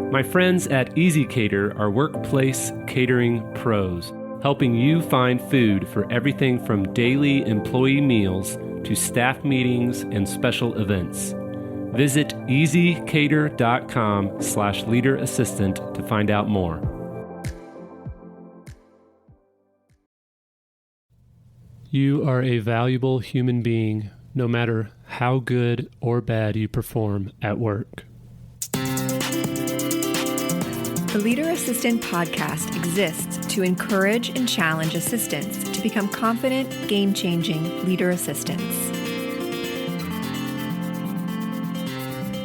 My friends at Easy Cater are workplace catering pros, helping you find food for everything from daily employee meals to staff meetings and special events. Visit easycater.com/leaderassistant to find out more. You are a valuable human being, no matter how good or bad you perform at work. The Leader Assistant podcast exists to encourage and challenge assistants to become confident, game-changing leader assistants.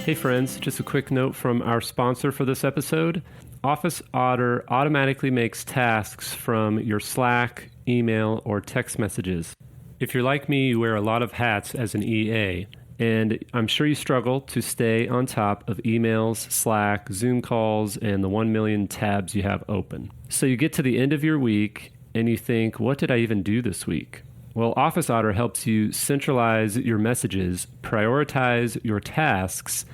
Hey friends, just a quick note from our sponsor for this episode. Office Otter automatically makes tasks from your Slack, email, or text messages. If you're like me, you wear a lot of hats as an EA, and I'm sure you struggle to stay on top of emails, Slack, Zoom calls, and the 1 million tabs you have open. So you get to the end of your week and you think, what did I even do this week? Well, Office Otter helps you centralize your messages, prioritize your tasks,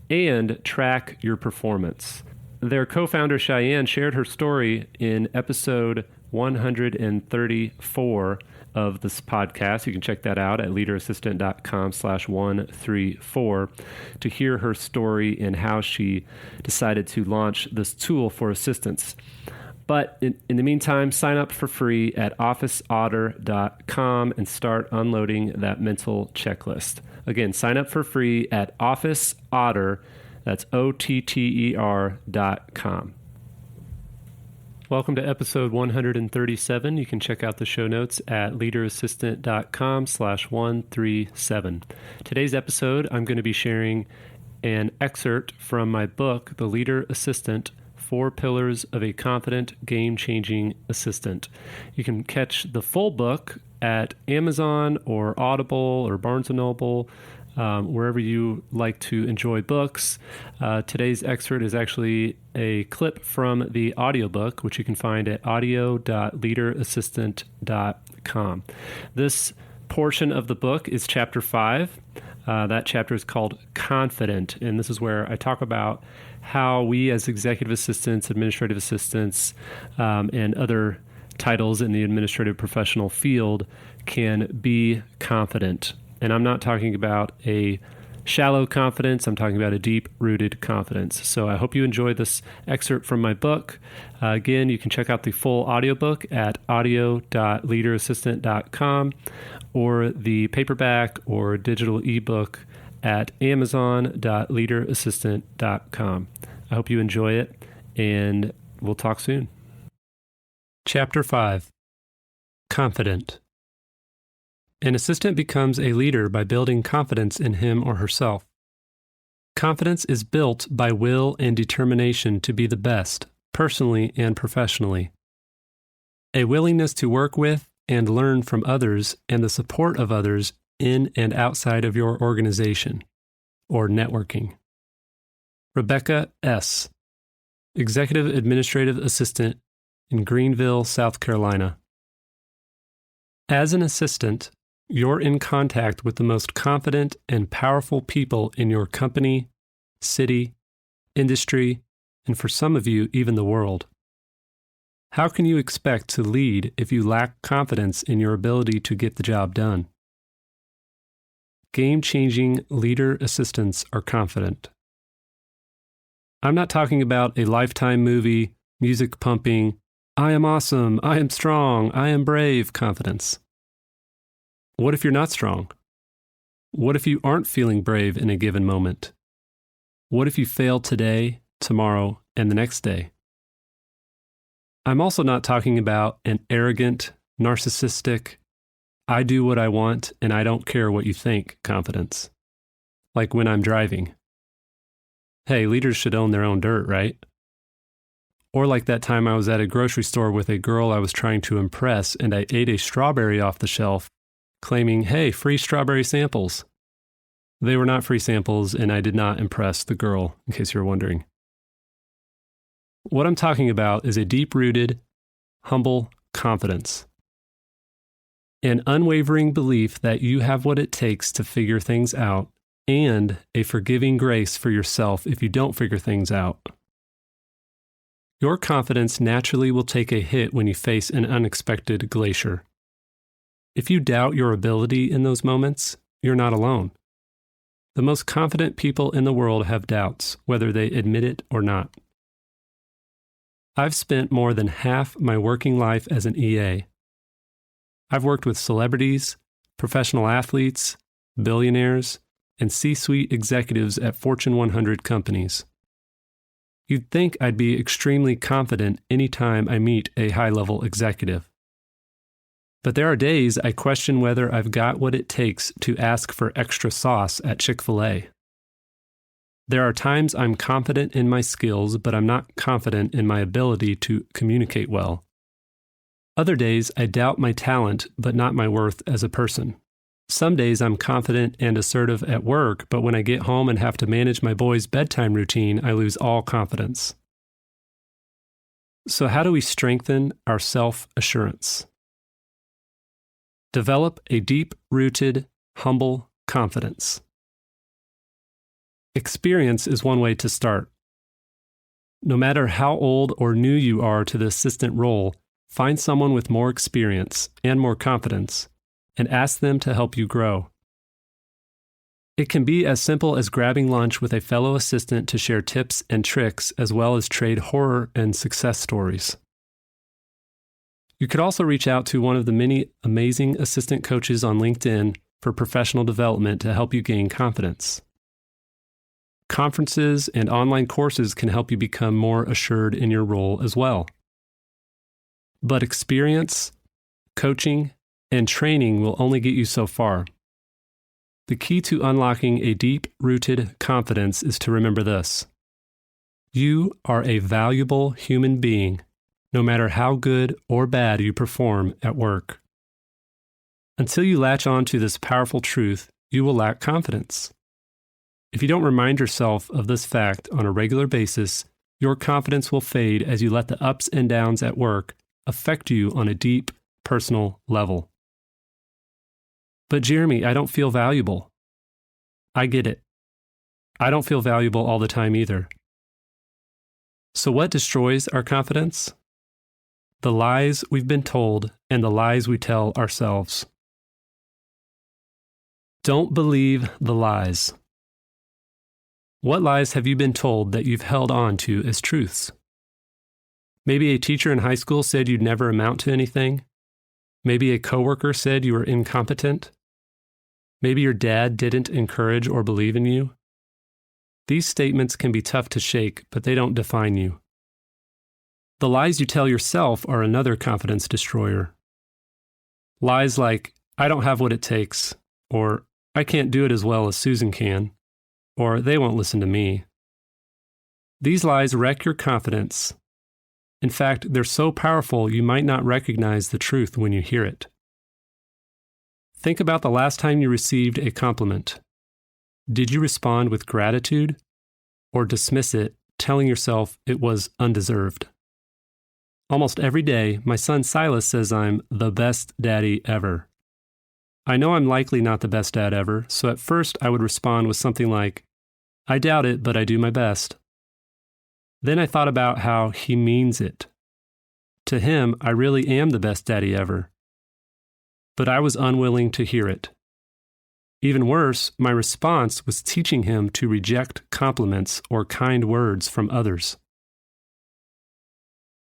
and track your performance. Their co-founder Cheyenne shared her story in episode 134 of this podcast. You can check that out at leaderassistant.com/134 to hear her story and how she decided to launch this tool for assistants. But in the meantime, sign up for free at officeotter.com and start unloading that mental checklist. Again, sign up for free at officeotter, that's OTTER.com. Welcome to episode 137. You can check out the show notes at leaderassistant.com/137. Today's episode, I'm going to be sharing an excerpt from my book, The Leader Assistant: 4 Pillars of a Confident, Game-Changing Assistant. You can catch the full book at Amazon or Audible or Barnes & Noble, wherever you like to enjoy books. Today's excerpt is actually a clip from the audiobook, which you can find at audio.leaderassistant.com. This portion of the book is chapter 5. That chapter is called Confident, and this is where I talk about how we as executive assistants, administrative assistants, and other titles in the administrative professional field can be confident. And I'm not talking about a shallow confidence. I'm talking about a deep-rooted confidence. So I hope you enjoy this excerpt from my book. Again, you can check out the full audiobook at audio.leaderassistant.com or the paperback or digital ebook at amazon.leaderassistant.com. I hope you enjoy it, and we'll talk soon. Chapter 5. Confident. An assistant becomes a leader by building confidence in him or herself. Confidence is built by will and determination to be the best, personally and professionally. A willingness to work with and learn from others and the support of others in and outside of your organization, or networking. Rebecca S., Executive Administrative Assistant in Greenville, South Carolina. As an assistant, you're in contact with the most confident and powerful people in your company, city, industry, and for some of you, even the world. How can you expect to lead if you lack confidence in your ability to get the job done? Game-changing leader assistants are confident. I'm not talking about a Lifetime movie, music pumping, I am awesome, I am strong, I am brave confidence. What if you're not strong? What if you aren't feeling brave in a given moment? What if you fail today, tomorrow, and the next day? I'm also not talking about an arrogant, narcissistic, I do what I want and I don't care what you think confidence. Like when I'm driving. Hey, leaders should own their own dirt, right? Or like that time I was at a grocery store with a girl I was trying to impress and I ate a strawberry off the shelf, claiming, hey, free strawberry samples. They were not free samples, and I did not impress the girl, in case you're wondering. What I'm talking about is a deep-rooted, humble confidence. An unwavering belief that you have what it takes to figure things out, and a forgiving grace for yourself if you don't figure things out. Your confidence naturally will take a hit when you face an unexpected glacier. If you doubt your ability in those moments, you're not alone. The most confident people in the world have doubts, whether they admit it or not. I've spent more than half my working life as an EA. I've worked with celebrities, professional athletes, billionaires, and C-suite executives at Fortune 100 companies. You'd think I'd be extremely confident anytime I meet a high-level executive. But there are days I question whether I've got what it takes to ask for extra sauce at Chick-fil-A. There are times I'm confident in my skills, but I'm not confident in my ability to communicate well. Other days I doubt my talent, but not my worth as a person. Some days I'm confident and assertive at work, but when I get home and have to manage my boys' bedtime routine, I lose all confidence. So how do we strengthen our self-assurance? Develop a deep-rooted, humble confidence. Experience is one way to start. No matter how old or new you are to the assistant role, find someone with more experience and more confidence, and ask them to help you grow. It can be as simple as grabbing lunch with a fellow assistant to share tips and tricks, as well as trade horror and success stories. You could also reach out to one of the many amazing assistant coaches on LinkedIn for professional development to help you gain confidence. Conferences and online courses can help you become more assured in your role as well. But experience, coaching, and training will only get you so far. The key to unlocking a deep-rooted confidence is to remember this. You are a valuable human being, no matter how good or bad you perform at work. Until you latch on to this powerful truth, you will lack confidence. If you don't remind yourself of this fact on a regular basis, your confidence will fade as you let the ups and downs at work affect you on a deep, personal level. But Jeremy, I don't feel valuable. I get it. I don't feel valuable all the time either. So what destroys our confidence? The lies we've been told and the lies we tell ourselves. Don't believe the lies. What lies have you been told that you've held on to as truths? Maybe a teacher in high school said you'd never amount to anything. Maybe a coworker said you were incompetent. Maybe your dad didn't encourage or believe in you. These statements can be tough to shake, but they don't define you. The lies you tell yourself are another confidence destroyer. Lies like, I don't have what it takes, or I can't do it as well as Susan can, or they won't listen to me. These lies wreck your confidence. In fact, they're so powerful you might not recognize the truth when you hear it. Think about the last time you received a compliment. Did you respond with gratitude or dismiss it, telling yourself it was undeserved? Almost every day, my son Silas says I'm the best daddy ever. I know I'm likely not the best dad ever, so at first I would respond with something like, I doubt it, but I do my best. Then I thought about how he means it. To him, I really am the best daddy ever. But I was unwilling to hear it. Even worse, my response was teaching him to reject compliments or kind words from others.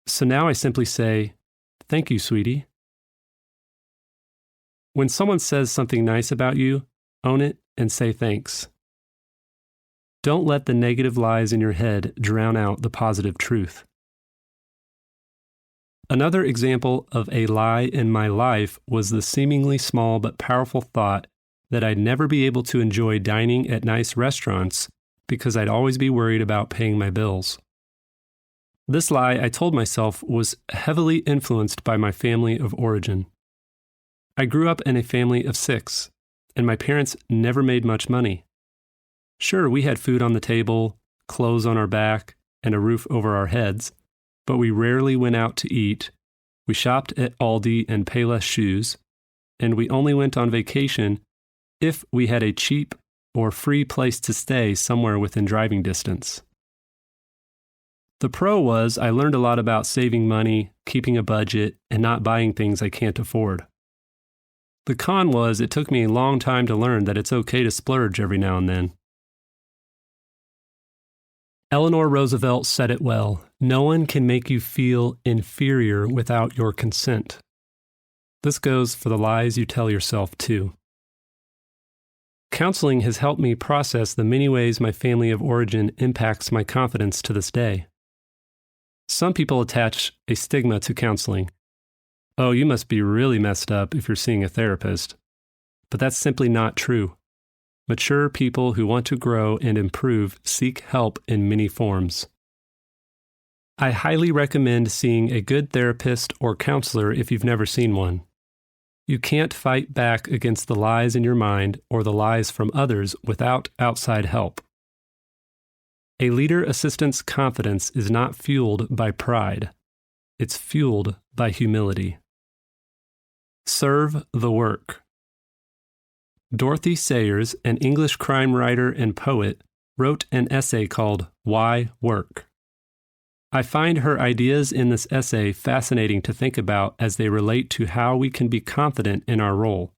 So now I simply say, thank you, sweetie. When someone says something nice about you, own it and say thanks. Don't let the negative lies in your head drown out the positive truth. Another example of a lie in my life was the seemingly small but powerful thought that I'd never be able to enjoy dining at nice restaurants because I'd always be worried about paying my bills. This lie, I told myself, was heavily influenced by my family of origin. I grew up in a family of 6, and my parents never made much money. Sure, we had food on the table, clothes on our back, and a roof over our heads, but we rarely went out to eat. We shopped at Aldi and Payless Shoes, and we only went on vacation if we had a cheap or free place to stay somewhere within driving distance. The pro was I learned a lot about saving money, keeping a budget, and not buying things I can't afford. The con was it took me a long time to learn that it's okay to splurge every now and then. Eleanor Roosevelt said it well, "No one can make you feel inferior without your consent." This goes for the lies you tell yourself, too. Counseling has helped me process the many ways my family of origin impacts my confidence to this day. Some people attach a stigma to counseling. Oh, you must be really messed up if you're seeing a therapist. But that's simply not true. Mature people who want to grow and improve seek help in many forms. I highly recommend seeing a good therapist or counselor if you've never seen one. You can't fight back against the lies in your mind or the lies from others without outside help. A leader assistant's confidence is not fueled by pride. It's fueled by humility. Serve the work. Dorothy Sayers, an English crime writer and poet, wrote an essay called Why Work? I find her ideas in this essay fascinating to think about as they relate to how we can be confident in our role.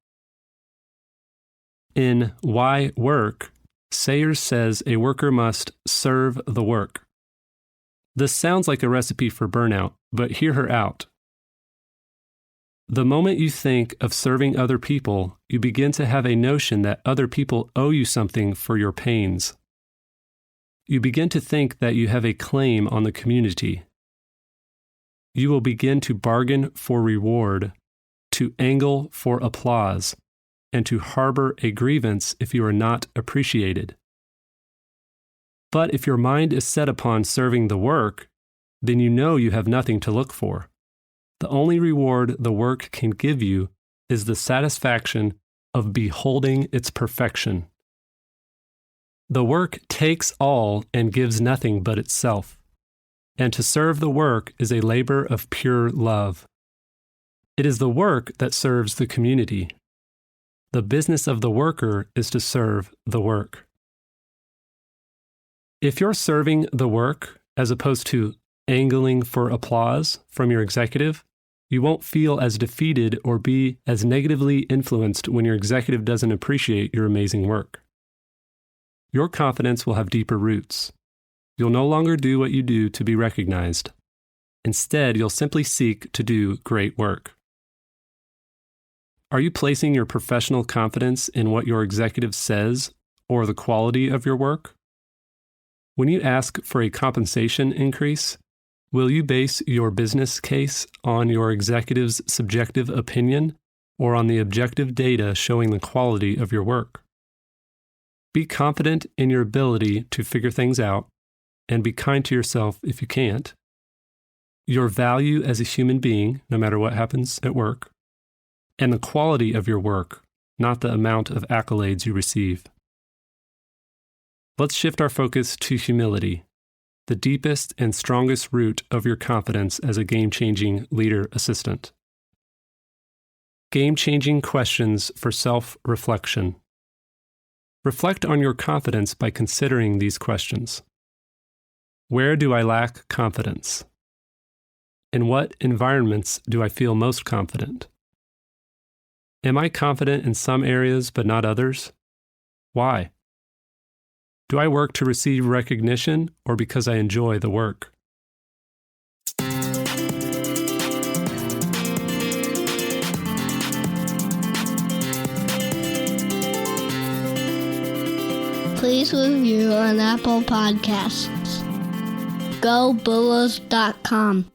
In Why Work, Sayers says a worker must serve the work. This sounds like a recipe for burnout, but hear her out. The moment you think of serving other people, you begin to have a notion that other people owe you something for your pains. You begin to think that you have a claim on the community. You will begin to bargain for reward, to angle for applause, and to harbor a grievance if you are not appreciated. But if your mind is set upon serving the work, then you know you have nothing to look for. The only reward the work can give you is the satisfaction of beholding its perfection. The work takes all and gives nothing but itself, and to serve the work is a labor of pure love. It is the work that serves the community. The business of the worker is to serve the work. If you're serving the work as opposed to angling for applause from your executive, you won't feel as defeated or be as negatively influenced when your executive doesn't appreciate your amazing work. Your confidence will have deeper roots. You'll no longer do what you do to be recognized. Instead, you'll simply seek to do great work. Are you placing your professional confidence in what your executive says or the quality of your work? When you ask for a compensation increase, will you base your business case on your executive's subjective opinion or on the objective data showing the quality of your work? Be confident in your ability to figure things out and be kind to yourself if you can't. Your value as a human being, no matter what happens at work, and the quality of your work, not the amount of accolades you receive. Let's shift our focus to humility, the deepest and strongest root of your confidence as a game-changing leader assistant. Game-changing questions for self-reflection. Reflect on your confidence by considering these questions. Where do I lack confidence? In what environments do I feel most confident? Am I confident in some areas but not others? Why? Do I work to receive recognition or because I enjoy the work? Please review on Apple Podcasts. GoBulls.com